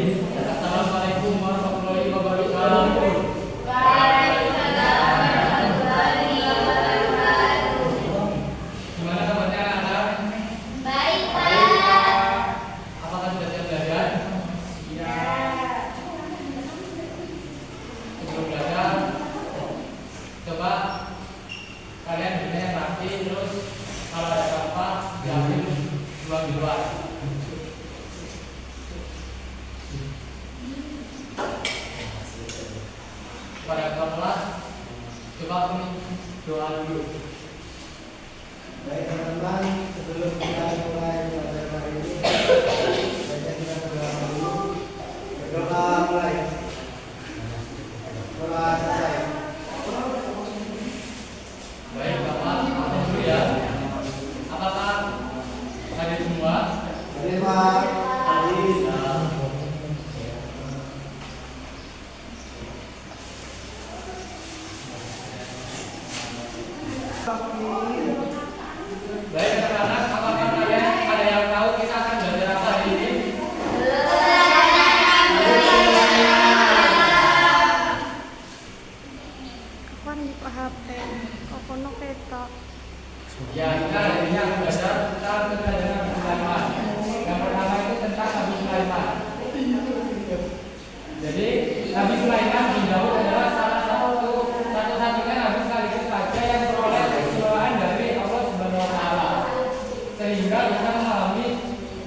Assalamualaikum warahmatullahi wabarakatuh. Waalaikumsalam warahmatullahi wabarakatuh. Gimana kabarnya anak-anak? Baik, Pak. Apakah sudah siap belajar? Ya. Sebelum belajar, coba kalian dengar yang rapi, terus kalau ada apa diambil buang di luar. Pada kelas, coba kami doa dulu. Baik teman-teman, sebelum kita mulai belajar hari ini, baiknya kita berdoa dulu. Berdoa mulai. Doa selesai. Baik, Bapak, apa dulu ya? Apakah hadir semua? Hadir Pak. Hadir. Baik, anak-anak, apakah kalian ada yang tahu kita akan belajar apa hari ini? Kapan buka HP? Kapan no peta? Ya, kita hari ini akan belajar tentang keberadaan Nabi Sulaiman. Yang pertama itu tentang Nabi Sulaiman. Jadi, Nabi Sulaiman bin Daud adalah salah satu-satunya nabi sekaligus raja yang beroleh keistimewaan dari Allah Subhanahu wa taala. Sehingga bisa memahami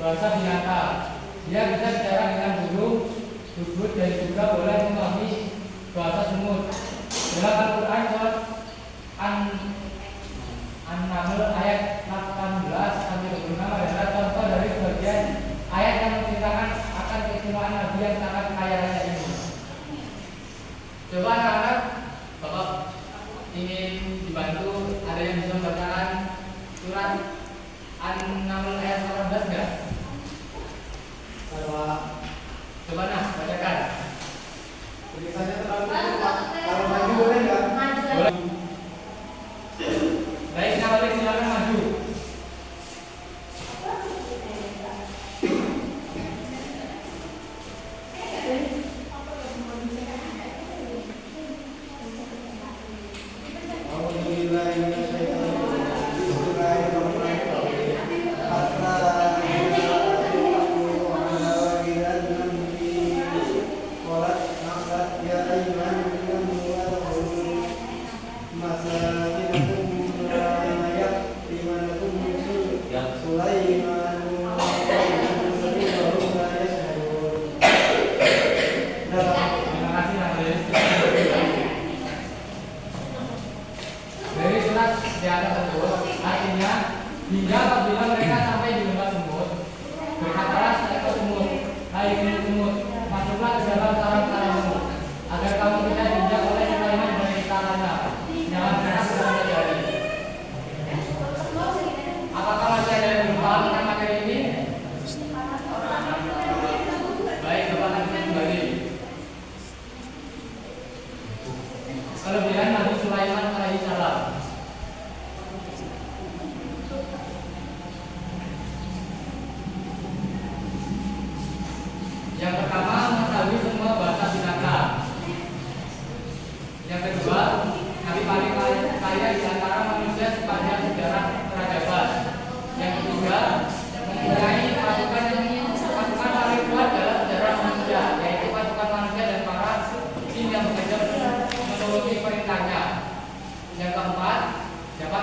bahasa binatang. Dia bisa bicara dengan burung, duduk dan juga boleh memahami bahasa semut. Dalam Al-Quran surat An-Naml ayat 18 sampai 26 adalah contoh dari sebagian ayat yang menceritakan akan keistimewaan Nabi yang sangat kaya raya ini. Coba anak-anak, Bapak ingin dibantu, ada yang bisa membacakan surat An-Naml ayat 18 enggak? Coba nah, bacakan. Tulisannya terlalu kecil Pak. Kalau maju boleh nggak? Boleh. Baik, Nawalik silakan maju. Terima kasih Nawalik. Dari surat di atas tersebut artinya hingga apabila mereka sampai di lembah semut, berkatalah seekor semut, hai semut, masuklah ke dalam sarang-sarang semut, agar kamu tidak diinjak oleh Sulaiman dari istananya. Jangan pernah belajar. Apakah masih ada yang belum paham tentang materi ini? Baik, Bapak lanjutkan kembali. Kelebihan Nabi Sulaiman alaihissalam. Yang pertama, mengetahui semua bahasa binatang. Yang kedua, Nabi paling kaya di antara manusia sepanjang sejarah peradaban. Yang ketiga, mempunyai pasukan paling kuat dalam sejarah manusia, yaitu pasukan manusia dan para jin yang bekerja menuruti perintahnya. Yang keempat, dapat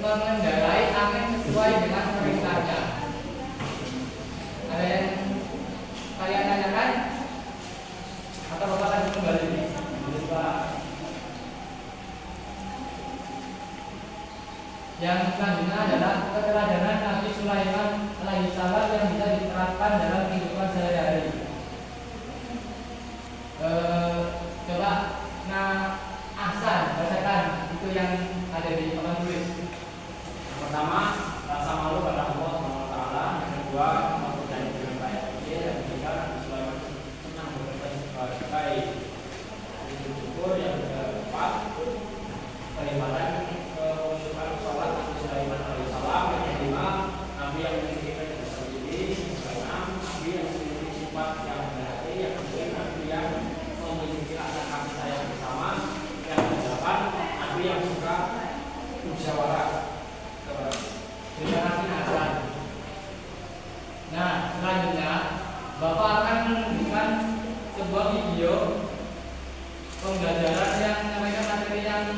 mengendarai angin sesuai dengan perintahnya. Ada yang kalian tanyakan? Atau Bapak lanjut kembali? Yang selanjutnya adalah keteladanan Nabi Sulaiman alaihissalam yang bisa diterapkan dalam kehidupan sehari-hari. Coba, nah, Ahsan, bacakan itu yang ada di papan tulis. Yang pertama, rasa malu pada Allah SWT. Yang kedua, mempercayai dengan baik. Yang ketiga, Nabi Sulaiman senang bekerja sebagai syukur. Yang keempat, kehebatan kehusukan sholat Nabi Sulaiman alaihissalam. Yang kelima, Nabi yang memiliki kecerdasan diri. Yang keenam, Nabi yang memiliki sebuah video pembelajaran yang namanya materi yang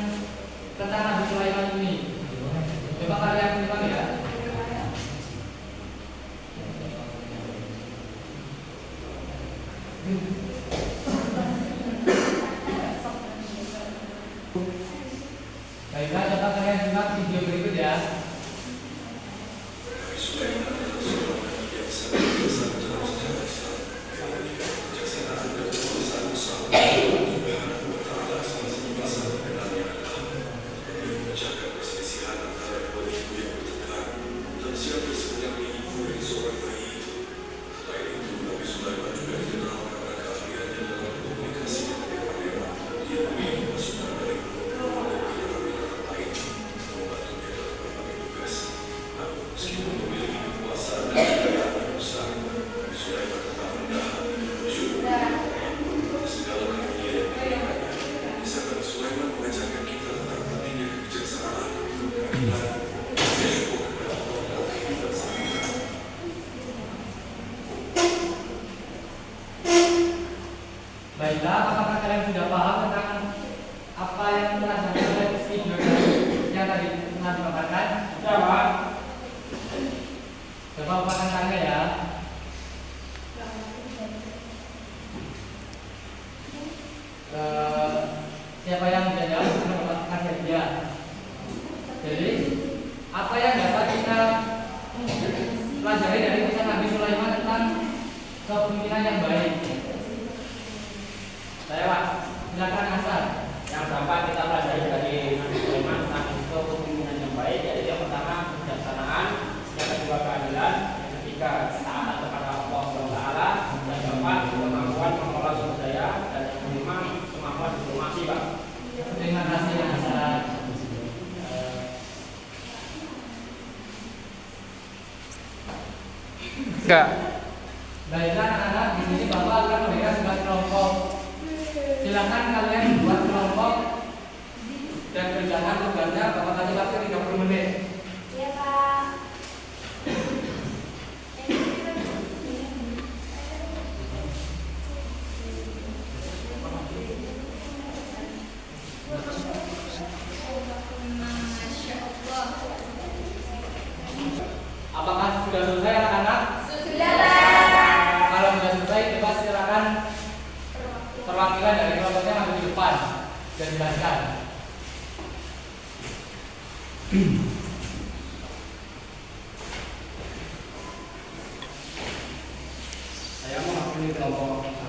tentang Nabi Sulaiman ini. Coba kalian simak ya. Baiklah, coba kalian simak video berikut ya. Baiklah, apakah kalian sudah paham tentang apa yang telah disampaikan oleh video yang tadi telah dipaparkan? Sudah, Pak. Coba paparkan tanya ya. Siapa yang bisa jawab akan mendapatkan hadiah. Jadi, apa yang dapat kita pelajari dari kisah Nabi Sulaiman tentang kepemimpinan yang baik? Saya Pak, silakan Hasan. Yang dapat kita pelajari dari Nabi Sulaiman tentang kepemimpinan yang baik, yaitu yang pertama kebijaksanaan, yang kedua keadilan, yang ketiga taat kepada Allah SWT, yang keempat kemampuan mengelola sumber daya, dan yang kelima kemampuan diplomasi, Pak. Terima kasih Hasan. Enggak. Baiklah anak-anak, di sini Bapak akan memberikan sebuah kelompok. Silakan kalian buat kelompok dan kerjakan tugasnya. Bapak kasih waktu 30 menit. Ya, Pak. Masya Allah. Apakah sudah selesai anak-anak? Sudah, Pak. Kalau sudah selesai, coba silakan perwakilan dari kelompoknya maju di depan dan jelaskan. Saya mewakili kelompok 1.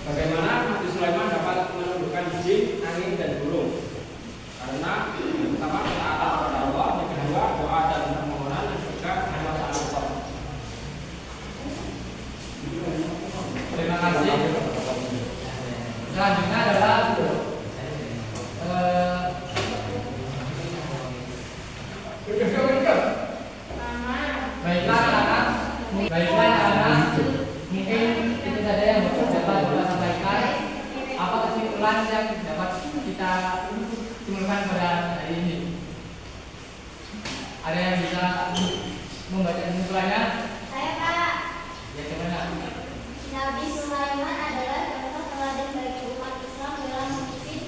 Bagaimana Nabi Sulaiman dapat menundukkan jin, angin, dan burung? Karena yang pertama ketaatan kepada Allah, yang kedua doa dan permohonan, yang ketiga penguasaan Allah. Terima kasih. Selanjutnya adalah baiklah anak-anak, mungkin itu saja yang dapat Bapak sampaikan. Apa kesimpulan yang dapat kita simpulkan pada hari ini? Ada yang bisa membaca kesimpulannya? Saya, Pak. Ya, gimana? Nabi Sulaiman adalah contoh teladan bagi umat Islam dalam memimpin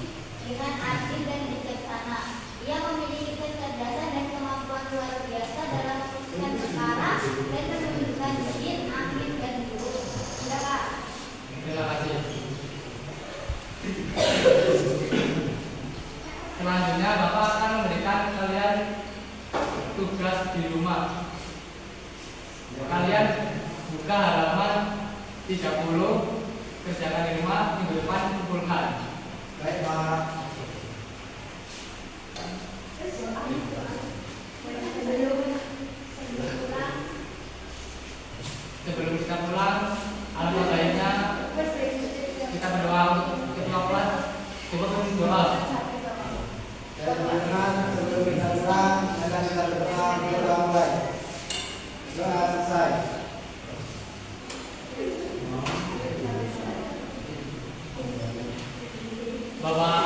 dengan adil dan bijaksana. Ia memiliki kecerdasan dan kemampuan luar biasa dalam memutuskan perkara dan menundukkan jin, angin, dan burung. Sudah, Pak. Terima kasih. Selanjutnya Bapak akan memberikan kalian tugas di rumah. Kalian buka halaman 30, kerjakan di rumah, minggu depan kumpulkan. Baik, Pak. Sebelum kita pulang, alangkah baiknya kita berdoa untuk ketua kelas. Coba berdoa. Saya berkenan sebelum kita pulang, akan kita berdoa berdoa mulai. Doa selesai. Bapak